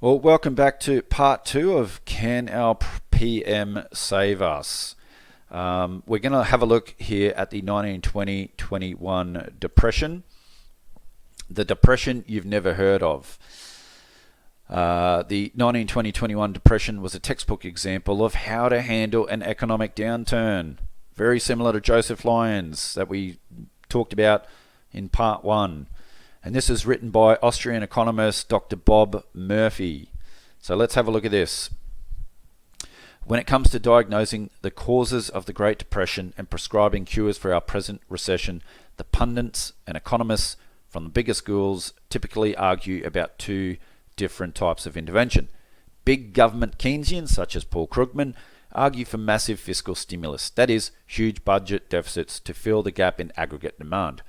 Well, welcome back to part two of Can Our PM Save Us? We're going to have a look here at the 1920-21 Depression, the depression you've never heard of. The 1920-21 Depression was a textbook example of how to handle an economic downturn, very similar to Joseph Lyons that we talked about in part one. And this is written by Austrian economist Dr. Bob Murphy. So let's have a look at this. When it comes to diagnosing the causes of the Great Depression and prescribing cures for our present recession, the pundits and economists from the bigger schools typically argue about two different types of intervention. Big government Keynesians, such as Paul Krugman, argue for massive fiscal stimulus, that is, huge budget deficits to fill the gap in aggregate demand.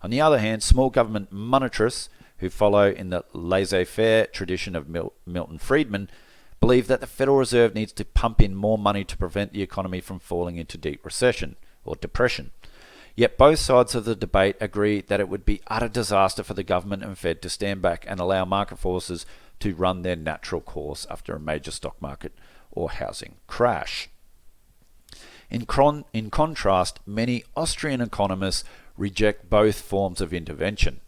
On the other hand, small government monetarists, who follow in the laissez-faire tradition of Milton Friedman, believe that the Federal Reserve needs to pump in more money to prevent the economy from falling into deep recession or depression. Yet both sides of the debate agree that it would be utter disaster for the government and Fed to stand back and allow market forces to run their natural course after a major stock market or housing crash. In contrast, many Austrian economists reject both forms of intervention.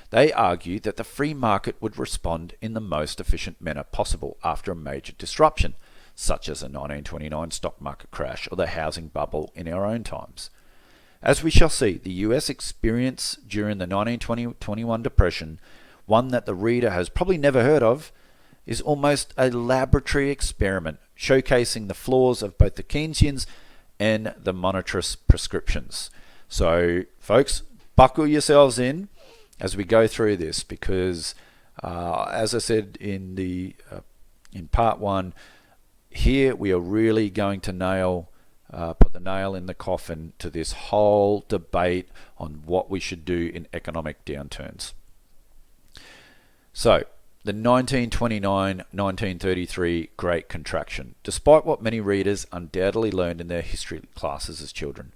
They argue that the free market would respond in the most efficient manner possible after a major disruption, such as a 1929 stock market crash or the housing bubble in our own times. As we shall see, the US experience during the 1920-21 Depression, one that the reader has probably never heard of, is almost a laboratory experiment showcasing the flaws of both the Keynesians and the monetarist prescriptions. So, folks, buckle yourselves in as we go through this, because, as I said in part one, here we are really going to put the nail in the coffin to this whole debate on what we should do in economic downturns. So, the 1929-1933 Great Contraction. Despite what many readers undoubtedly learned in their history classes as children,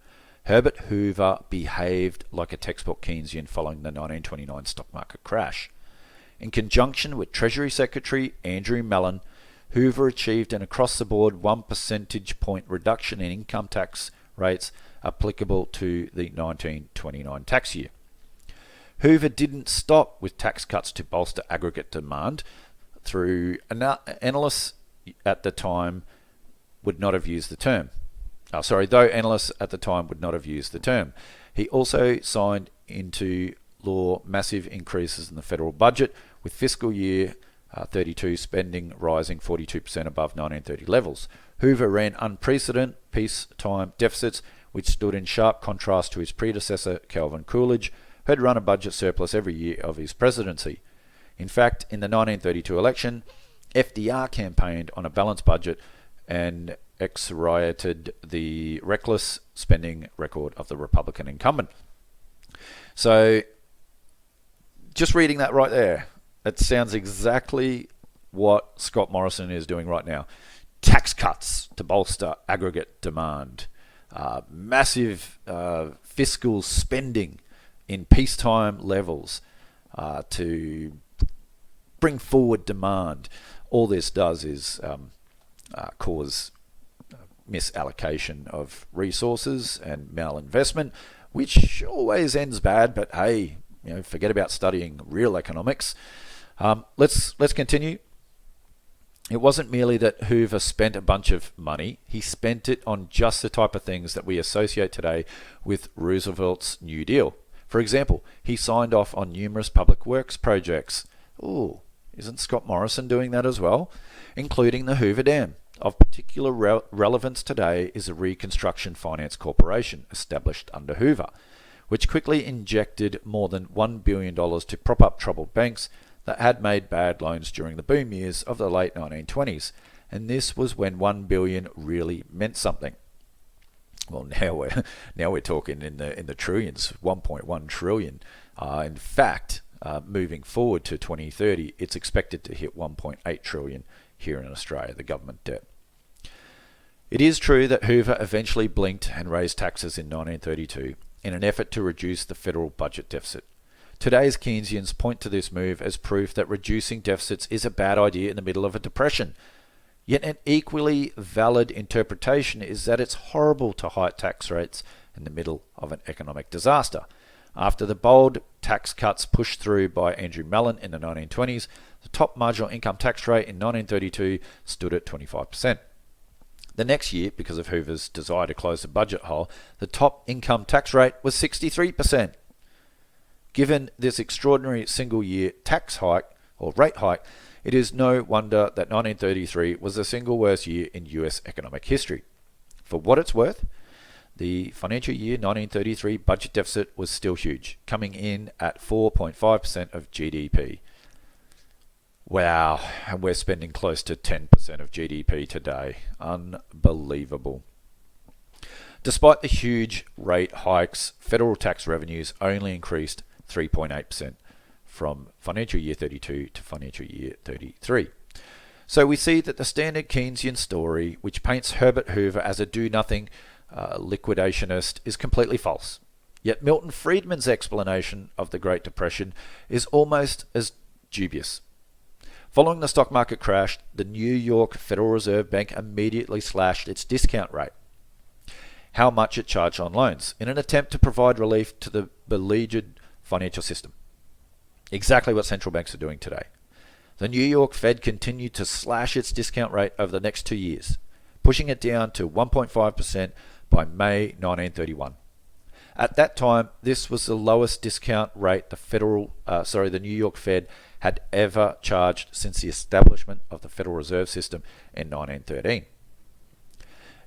Herbert Hoover behaved like a textbook Keynesian following the 1929 stock market crash. In conjunction with Treasury Secretary Andrew Mellon, Hoover achieved an across-the-board 1 percentage point reduction in income tax rates applicable to the 1929 tax year. Hoover didn't stop with tax cuts to bolster aggregate demand. Analysts at the time would not have used the term. Though analysts at the time would not have used the term. He also signed into law massive increases in the federal budget, with fiscal year 32 spending rising 42% above 1930 levels. Hoover ran unprecedented peacetime deficits, which stood in sharp contrast to his predecessor, Calvin Coolidge, who had run a budget surplus every year of his presidency. In fact, in the 1932 election, FDR campaigned on a balanced budget and excoriated the reckless spending record of the Republican incumbent. So, just reading that right there, it sounds exactly what Scott Morrison is doing right now. Tax cuts to bolster aggregate demand, massive fiscal spending in peacetime levels to bring forward demand. All this does is cause misallocation of resources and malinvestment, which always ends bad. But hey, forget about studying real economics. Let's continue. It wasn't merely that Hoover spent a bunch of money; he spent it on just the type of things that we associate today with Roosevelt's New Deal. For example, he signed off on numerous public works projects. Ooh, isn't Scott Morrison doing that as well? Including the Hoover Dam. Of particular relevance today is the Reconstruction Finance Corporation, established under Hoover, which quickly injected more than $1 billion to prop up troubled banks that had made bad loans during the boom years of the late 1920s. And this was when $1 billion really meant something. Well, now we're talking in the trillions, 1.1 trillion. In fact, moving forward to 2030, it's expected to hit 1.8 trillion here in Australia, the government debt. It is true that Hoover eventually blinked and raised taxes in 1932 in an effort to reduce the federal budget deficit. Today's Keynesians point to this move as proof that reducing deficits is a bad idea in the middle of a depression. Yet an equally valid interpretation is that it's horrible to hike tax rates in the middle of an economic disaster. After the bold tax cuts pushed through by Andrew Mellon in the 1920s, the top marginal income tax rate in 1932 stood at 25%. The next year, because of Hoover's desire to close the budget hole, the top income tax rate was 63%. Given this extraordinary single-year tax hike, or rate hike, it is no wonder that 1933 was the single worst year in US economic history. For what it's worth, the financial year 1933 budget deficit was still huge, coming in at 4.5% of GDP. Wow, and we're spending close to 10% of GDP today. Unbelievable. Despite the huge rate hikes, federal tax revenues only increased 3.8%. From financial year 32 to financial year 33. So we see that the standard Keynesian story, which paints Herbert Hoover as a do-nothing liquidationist, is completely false. Yet Milton Friedman's explanation of the Great Depression is almost as dubious. Following the stock market crash, the New York Federal Reserve Bank immediately slashed its discount rate, how much it charged on loans, in an attempt to provide relief to the beleaguered financial system. Exactly what central banks are doing today. The New York Fed continued to slash its discount rate over the next 2 years, pushing it down to 1.5% by May 1931. At that time, this was the lowest discount rate the New York Fed had ever charged since the establishment of the Federal Reserve System in 1913.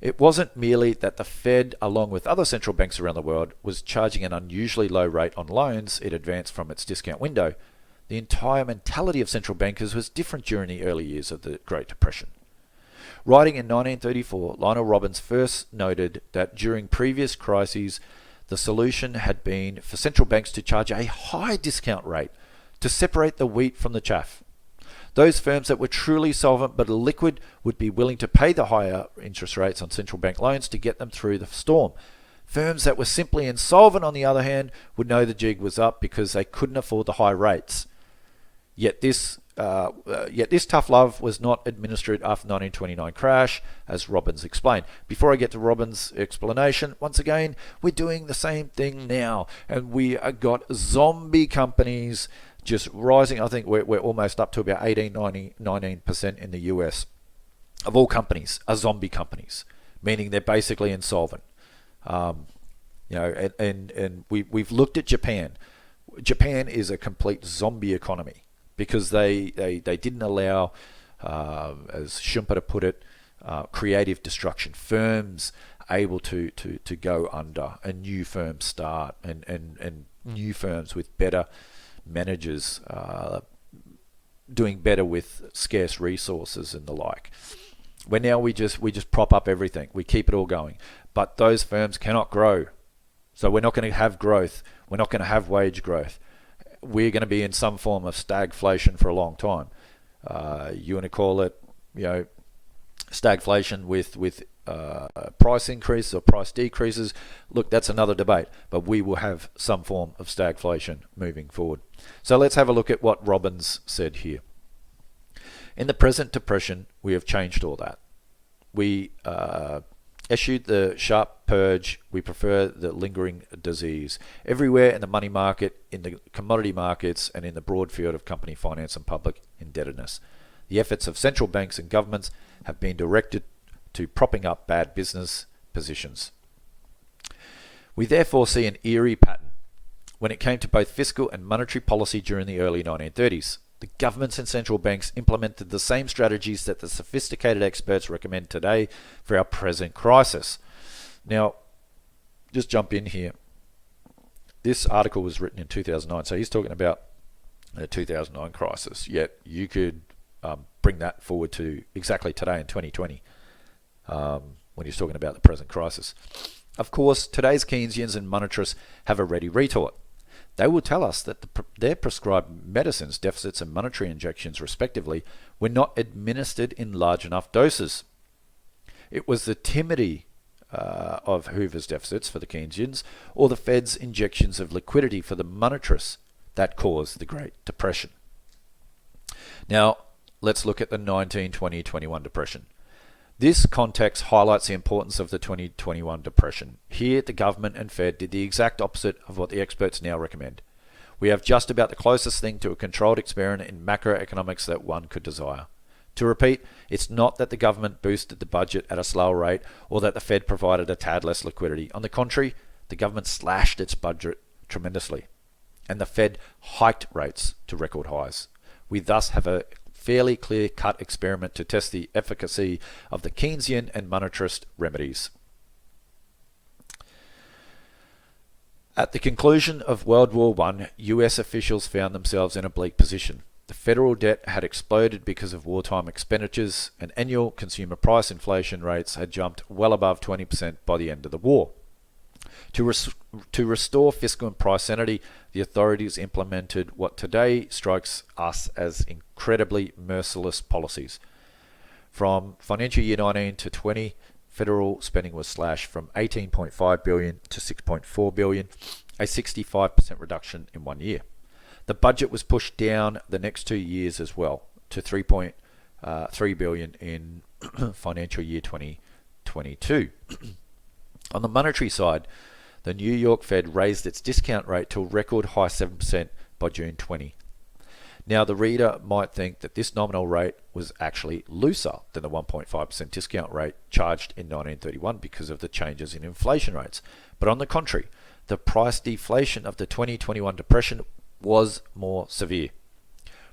It wasn't merely that the Fed, along with other central banks around the world, was charging an unusually low rate on loans it advanced from its discount window. The entire mentality of central bankers was different during the early years of the Great Depression. Writing in 1934, Lionel Robbins first noted that during previous crises, the solution had been for central banks to charge a high discount rate to separate the wheat from the chaff. Those firms that were truly solvent but liquid would be willing to pay the higher interest rates on central bank loans to get them through the storm. Firms that were simply insolvent, on the other hand, would know the jig was up because they couldn't afford the high rates. Yet this tough love was not administered after the 1929 crash, as Robbins explained. Before I get to Robbins' explanation, once again, we're doing the same thing now, and we got zombie companies just rising. I think we're almost up to about 19% in the US of all companies are zombie companies, meaning they're basically insolvent. And we've looked at Japan. Japan is a complete zombie economy because they didn't allow, as Schumpeter put it, creative destruction. Firms able to go under, and new firms start, and new firms with better managers doing better with scarce resources and the like. Where now we just prop up everything, we keep it all going, but those firms cannot grow. So we're not going to have growth. We're not going to have wage growth. We're going to be in some form of stagflation for a long time. You want to call it, stagflation with price increases or price decreases. Look, that's another debate, but we will have some form of stagflation moving forward. So let's have a look at what Robbins said here. In the present depression, we have changed all that. We eschewed the sharp purge. We prefer the lingering disease. Everywhere in the money market, in the commodity markets, and in the broad field of company finance and public indebtedness, the efforts of central banks and governments have been directed to propping up bad business positions. We therefore see an eerie pattern when it came to both fiscal and monetary policy during the early 1930s. The governments and central banks implemented the same strategies that the sophisticated experts recommend today for our present crisis. Now, just jump in here. This article was written in 2009, so he's talking about the 2009 crisis, yet you could bring that forward to exactly today in 2020 when he's talking about the present crisis. Of course, today's Keynesians and monetarists have a ready retort. They will tell us that their prescribed medicines, deficits and monetary injections respectively, were not administered in large enough doses. It was the timidity of Hoover's deficits for the Keynesians, or the Fed's injections of liquidity for the monetarists. that caused the Great Depression. Now, let's look at the 1920-21 depression. This context highlights the importance of the 2021 depression. Here, the government and Fed did the exact opposite of what the experts now recommend. We have just about the closest thing to a controlled experiment in macroeconomics that one could desire. To repeat, it's not that the government boosted the budget at a slower rate or that the Fed provided a tad less liquidity. On the contrary, the government slashed its budget tremendously, and the Fed hiked rates to record highs. We thus have a fairly clear-cut experiment to test the efficacy of the Keynesian and monetarist remedies. At the conclusion of World War I, US officials found themselves in a bleak position. The federal debt had exploded because of wartime expenditures, and annual consumer price inflation rates had jumped well above 20% by the end of the war. To restore fiscal and price sanity, the authorities implemented what today strikes us as incredibly merciless policies. From financial year 19 to 20, federal spending was slashed from $18.5 billion to $6.4 billion, a 65% reduction in 1 year. The budget was pushed down the next 2 years as well to $3.3 billion in financial year 2022. On the monetary side, the New York Fed raised its discount rate to a record high 7% by June 20. Now, the reader might think that this nominal rate was actually looser than the 1.5% discount rate charged in 1931 because of the changes in inflation rates. But on the contrary, the price deflation of the 2021 depression was more severe.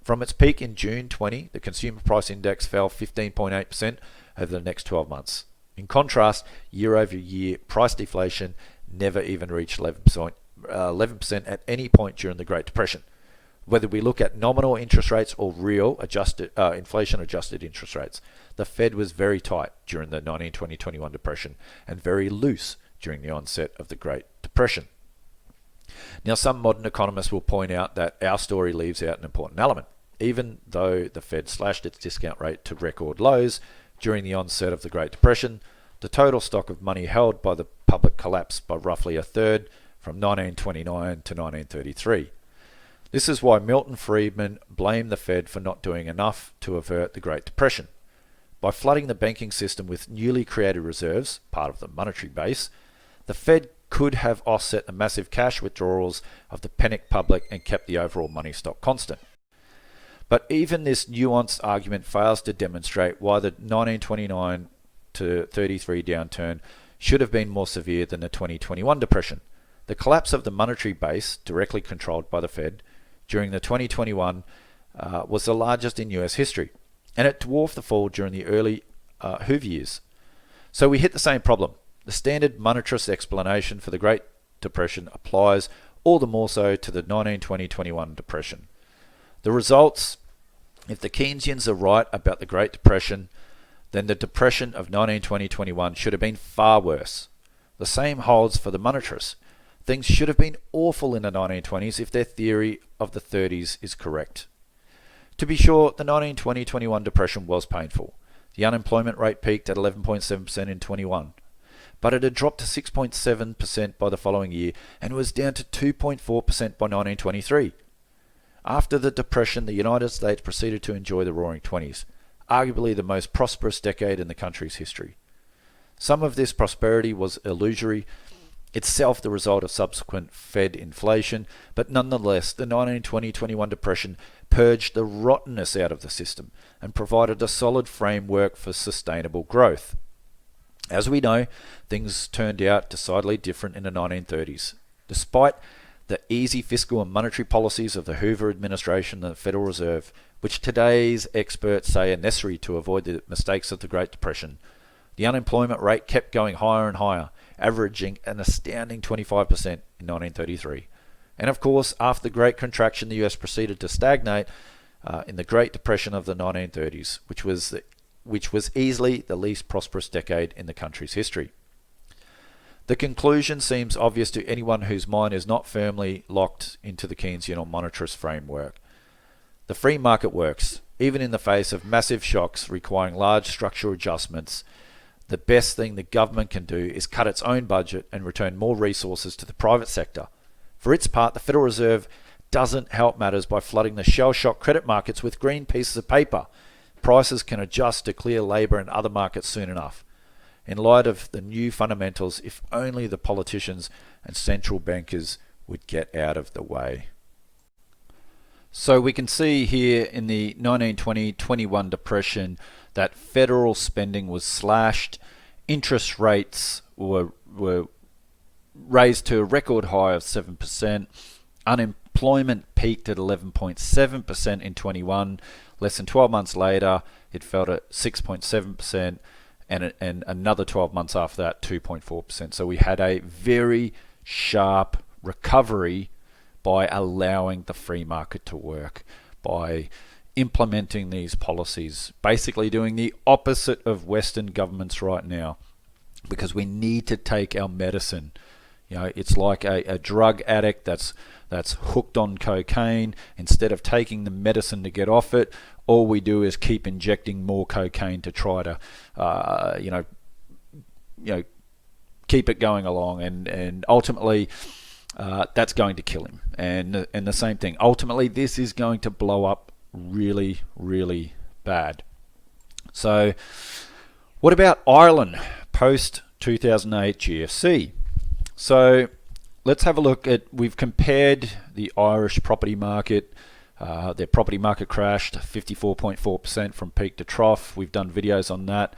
From its peak in June 20, the consumer price index fell 15.8% over the next 12 months. In contrast, year-over-year price deflation never even reached 11% at any point during the Great Depression. Whether we look at nominal interest rates or real inflation-adjusted interest rates, the Fed was very tight during the 1920-21 depression and very loose during the onset of the Great Depression. Now, some modern economists will point out that our story leaves out an important element. Even though the Fed slashed its discount rate to record lows during the onset of the Great Depression, the total stock of money held by the public collapsed by roughly a third from 1929 to 1933. This is why Milton Friedman blamed the Fed for not doing enough to avert the Great Depression. By flooding the banking system with newly created reserves, part of the monetary base, the Fed could have offset the massive cash withdrawals of the panicked public and kept the overall money stock constant. But even this nuanced argument fails to demonstrate why the 1929 to 33 downturn should have been more severe than the 2021 depression. The collapse of the monetary base, directly controlled by the Fed, during the 2021 was the largest in US history, and it dwarfed the fall during the early Hoover years. So we hit the same problem. The standard monetarist explanation for the Great Depression applies all the more so to the 1920-21 depression. The results, if the Keynesians are right about the Great Depression, then the depression of 1920-21 should have been far worse. The same holds for the monetarists. Things should have been awful in the 1920s if their theory of the 30s is correct. To be sure, the 1920-21 depression was painful. The unemployment rate peaked at 11.7% in 21, but it had dropped to 6.7% by the following year and was down to 2.4% by 1923. After the Depression, the United States proceeded to enjoy the Roaring Twenties, arguably the most prosperous decade in the country's history. Some of this prosperity was illusory, itself the result of subsequent Fed inflation, but nonetheless, the 1920-21 depression purged the rottenness out of the system and provided a solid framework for sustainable growth. As we know, things turned out decidedly different in the 1930s. Despite the easy fiscal and monetary policies of the Hoover administration and the Federal Reserve, which today's experts say are necessary to avoid the mistakes of the Great Depression, the unemployment rate kept going higher and higher, averaging an astounding 25% in 1933. And of course, after the Great Contraction, the US proceeded to stagnate in the Great Depression of the 1930s, which was easily the least prosperous decade in the country's history. The conclusion seems obvious to anyone whose mind is not firmly locked into the Keynesian or monetarist framework. The free market works, even in the face of massive shocks requiring large structural adjustments. The best thing the government can do is cut its own budget and return more resources to the private sector. For its part, the Federal Reserve doesn't help matters by flooding the shell-shock credit markets with green pieces of paper. Prices can adjust to clear labour and other markets soon enough. In light of the new fundamentals, if only the politicians and central bankers would get out of the way. So we can see here in the 1920-21 depression that federal spending was slashed, interest rates were raised to a record high of 7%, unemployment peaked at 11.7% in 21. Less than 12 months later, it fell to 6.7%, and another 12 months after that, 2.4%. So we had a very sharp recovery by allowing the free market to work, by implementing these policies, basically doing the opposite of Western governments right now, because we need to take our medicine. You know, it's like a drug addict that's hooked on cocaine. Instead of taking the medicine to get off it, all we do is keep injecting more cocaine to try to, keep it going along, and ultimately that's going to kill him. And the same thing. Ultimately, this is going to blow up really, really bad. So, what about Ireland post 2008 GFC? So let's have a look at, we've compared the Irish property market. Their property market crashed 54.4% from peak to trough. We've done videos on that.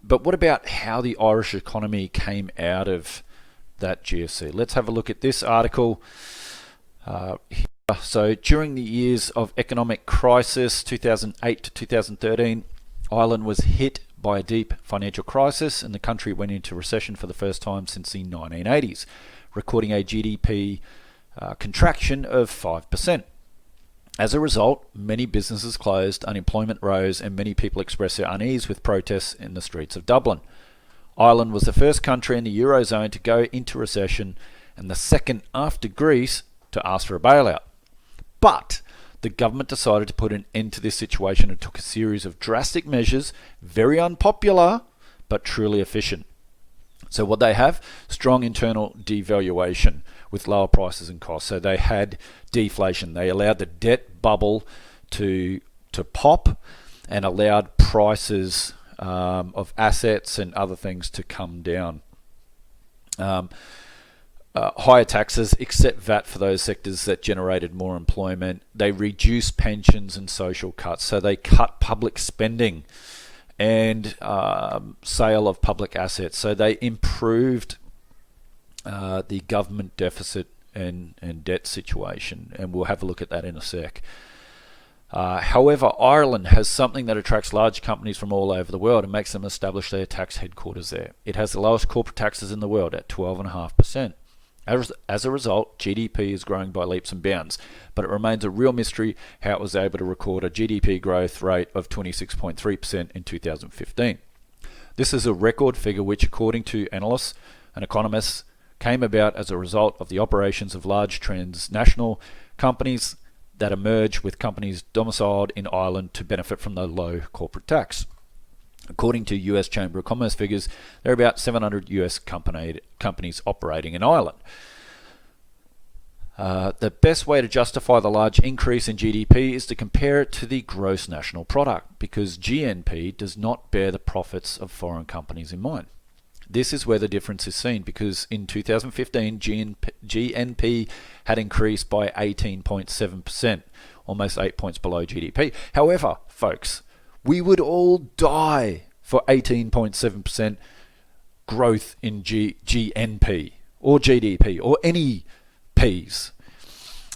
But what about how the Irish economy came out of that GFC? Let's have a look at this article. So during the years of economic crisis, 2008 to 2013, Ireland was hit by a deep financial crisis, and the country went into recession for the first time since the 1980s, recording a GDP contraction of 5%. As a result, many businesses closed, unemployment rose, and many people expressed their unease with protests in the streets of Dublin. Ireland was the first country in the Eurozone to go into recession, and the second after Greece to ask for a bailout. But the government decided to put an end to this situation and took a series of drastic measures, very unpopular, but truly efficient. So what they have? Strong internal devaluation with lower prices and costs. So they had deflation. They allowed the debt bubble to pop and allowed prices of assets and other things to come down. Higher taxes, except VAT for those sectors that generated more employment. They reduced pensions and social cuts. So they cut public spending and sale of public assets. So they improved the government deficit and debt situation. And we'll have a look at that in a sec. However, Ireland has something that attracts large companies from all over the world and makes them establish their tax headquarters there. It has the lowest corporate taxes in the world at 12.5%. As a result, GDP is growing by leaps and bounds, but it remains a real mystery how it was able to record a GDP growth rate of 26.3% in 2015. This is a record figure which, according to analysts and economists, came about as a result of the operations of large transnational companies that emerged with companies domiciled in Ireland to benefit from the low corporate tax. According to US Chamber of Commerce figures, there are about 700 US companies operating in Ireland. The best way to justify the large increase in GDP is to compare it to the gross national product, because GNP does not bear the profits of foreign companies in mind. This is where the difference is seen, because in 2015, GNP had increased by 18.7%, almost 8 points below GDP. However, folks, we would all die for 18.7% growth in GNP or GDP or any Ps.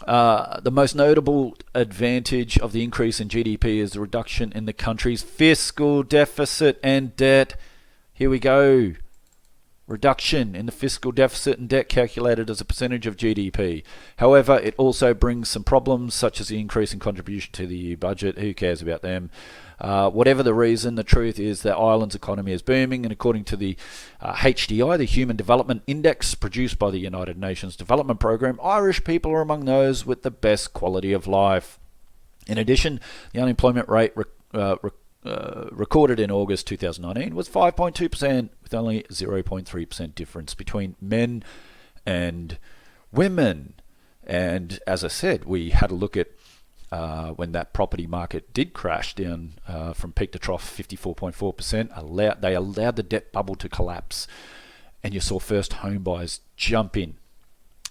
The most notable advantage of the increase in GDP is the reduction in the country's fiscal deficit and debt. Here we go. Reduction in the fiscal deficit and debt calculated as a percentage of GDP. However, it also brings some problems, such as the increase in contribution to the EU budget. Who cares about them? Whatever the reason, the truth is that Ireland's economy is booming, and according to the HDI, the Human Development Index produced by the United Nations Development Programme, Irish people are among those with the best quality of life. In addition, the unemployment rate recorded in August 2019 was 5.2%, with only 0.3% difference between men and women. And as I said, we had a look at when that property market did crash down from peak to trough 54.4%, they allowed the debt bubble to collapse. And you saw first home buyers jump in.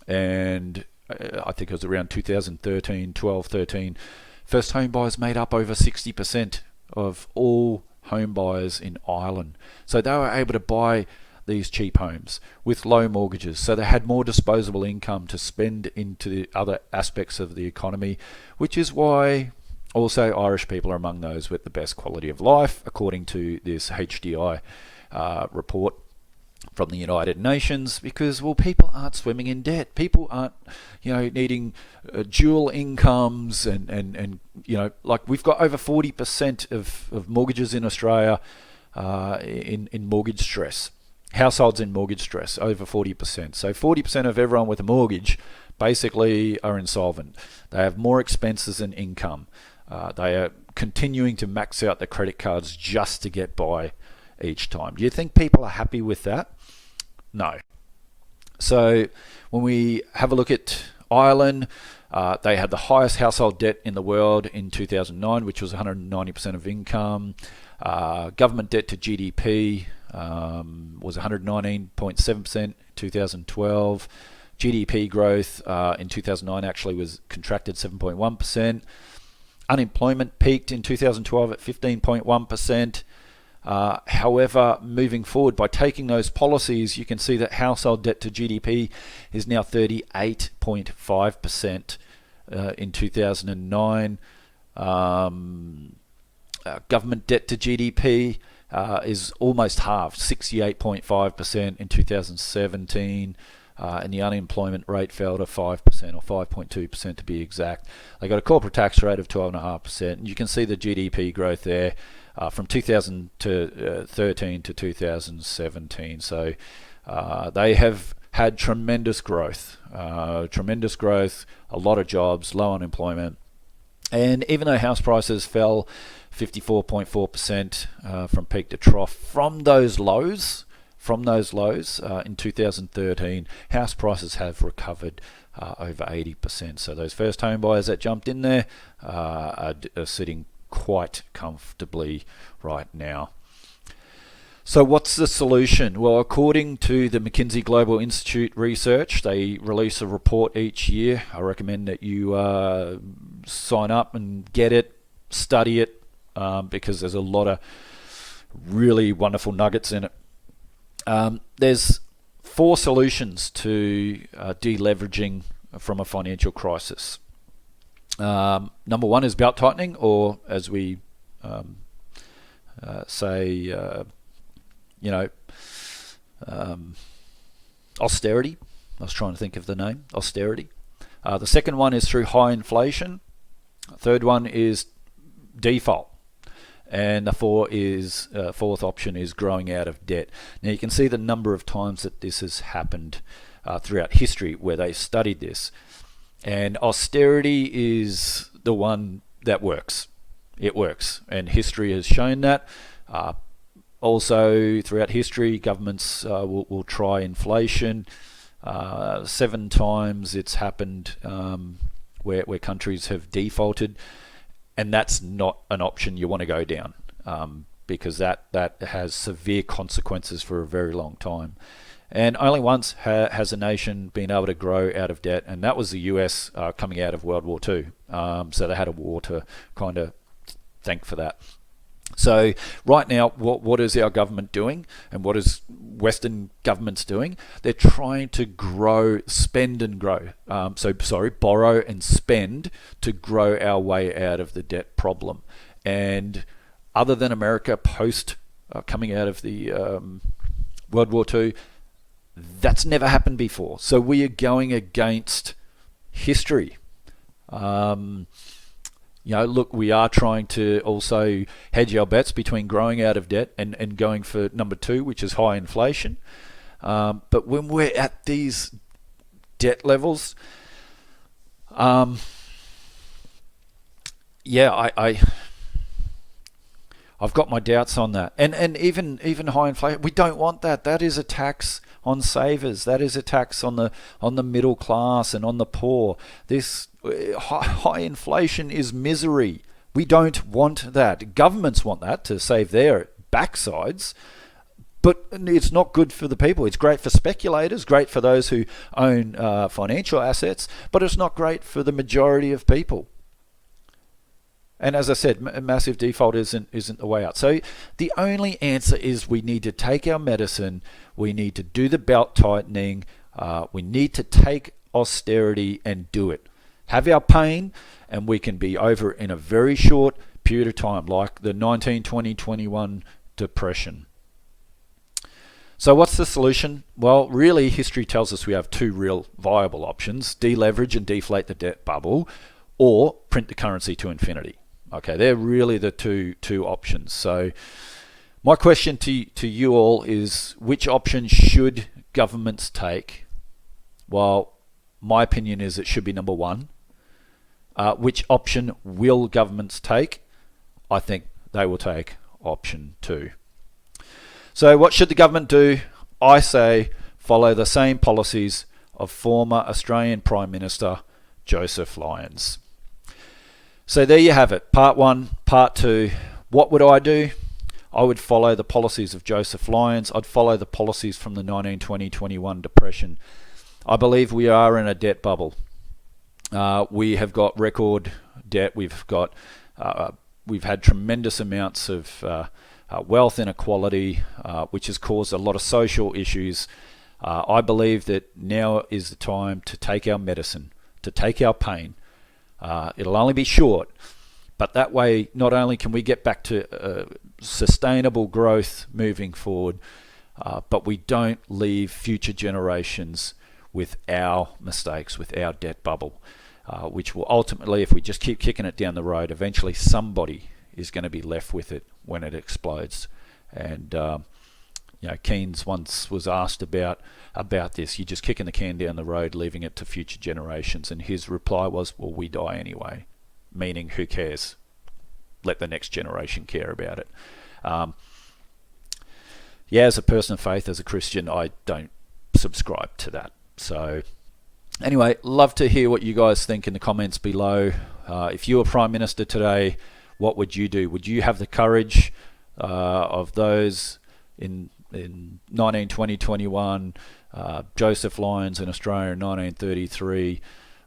And I think it was around 12, 13, first home buyers made up over 60% of all home buyers in Ireland. So they were able to buy these cheap homes with low mortgages. So they had more disposable income to spend into the other aspects of the economy, which is why also Irish people are among those with the best quality of life, according to this HDI report from the United Nations, because, well, people aren't swimming in debt. People aren't, needing dual incomes and like we've got over 40% of mortgages in Australia in mortgage stress. Households in mortgage stress, over 40%. So 40% of everyone with a mortgage basically are insolvent. They have more expenses than income. They are continuing to max out their credit cards just to get by each time. Do you think people are happy with that? No. So when we have a look at Ireland, they had the highest household debt in the world in 2009, which was 190% of income. Government debt to GDP was 119.7% in 2012. GDP growth in 2009 actually was contracted 7.1%. Unemployment peaked in 2012 at 15.1%. However, moving forward, by taking those policies, you can see that household debt to GDP is now 38.5% in 2009. Government debt to GDP is almost halved, 68.5% in 2017. And the unemployment rate fell to 5% or 5.2% to be exact. They got a corporate tax rate of 12.5%. And you can see the GDP growth there from 2013 to 2017. So they have had tremendous growth, a lot of jobs, low unemployment. And even though house prices fell 54.4% from peak to trough from those lows in 2013, house prices have recovered over 80%. So those first home buyers that jumped in there are sitting quite comfortably right now. So what's the solution? Well, according to the McKinsey Global Institute research, they release a report each year. I recommend that you sign up and get it, study it, because there's a lot of really wonderful nuggets in it. There's 4 solutions to deleveraging from a financial crisis. Number 1 is belt tightening, or as we say, austerity. I was trying to think of the name, austerity. The second one is through high inflation. Third one is default. And the fourth option is growing out of debt. Now you can see the number of times that this has happened throughout history where they studied this. And austerity is the one that works. It works. And history has shown that. Also, throughout history, governments will try inflation. 7 times it's happened where countries have defaulted. And that's not an option you want to go down because that has severe consequences for a very long time. And only once has a nation been able to grow out of debt, and that was the US coming out of World War II. So they had a war to kind of thank for that. So right now, what is our government doing, and what is Western governments doing? They're trying to grow, spend and grow. Borrow and spend to grow our way out of the debt problem. And other than America post coming out of the World War II, that's never happened before. So we are going against history. Look, we are trying to also hedge our bets between growing out of debt and going for number 2, which is high inflation. But when we're at these debt levels, I I've got my doubts on that. And even high inflation, we don't want that. That is a tax on savers. That is a tax on the middle class and on the poor. This high inflation is misery. We don't want that. Governments want that to save their backsides, but it's not good for the people. It's great for speculators, great for those who own financial assets, but it's not great for the majority of people. And as I said, massive default isn't the way out. So the only answer is we need to take our medicine. We need to do the belt tightening. We need to take austerity and do it. Have our pain, and we can be over in a very short period of time, like the 1920-21 depression. So what's the solution? Well, really, history tells us we have two real viable options: deleverage and deflate the debt bubble, or print the currency to infinity. Okay, they're really the two options. So my question to you all is, which option should governments take? Well, my opinion is it should be number one. Which option will governments take? I think they will take option two. So what should the government do? I say follow the same policies of former Australian Prime Minister Joseph Lyons. So there you have it, part one. Part two, what would I do? I would follow the policies of Joseph Lyons. I'd follow the policies from the 1920-21 depression. I believe we are in a debt bubble. We have got record debt. We've had tremendous amounts of wealth inequality, which has caused a lot of social issues. I believe that now is the time to take our medicine, to take our pain. It'll only be short, but that way not only can we get back to sustainable growth moving forward, but we don't leave future generations with our mistakes, with our debt bubble, which will ultimately, if we just keep kicking it down the road, eventually somebody is going to be left with it when it explodes. And Keynes once was asked about this. You're just kicking the can down the road, leaving it to future generations. And his reply was, well, we die anyway. Meaning, who cares? Let the next generation care about it. As a person of faith, as a Christian, I don't subscribe to that. So anyway, love to hear what you guys think in the comments below. If you were Prime Minister today, what would you do? Would you have the courage of those in 1920-21, Joseph Lyons in Australia in 1933,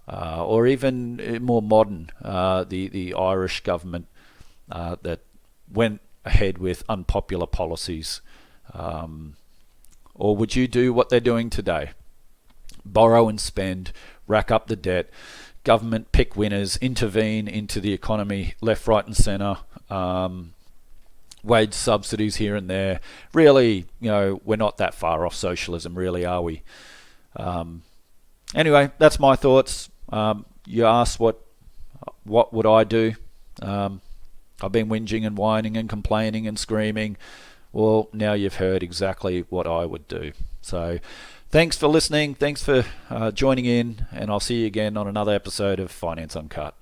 or even more modern, the Irish government that went ahead with unpopular policies? Or would you do what they're doing today? Borrow and spend, rack up the debt, government pick winners, intervene into the economy left, right and centre, wage subsidies here and there. Really, we're not that far off socialism, really, are we? Anyway, that's my thoughts. You asked what would I do? I've been whinging and whining and complaining and screaming. Well, now you've heard exactly what I would do. So thanks for listening. Thanks for joining in, and I'll see you again on another episode of Finance Uncut.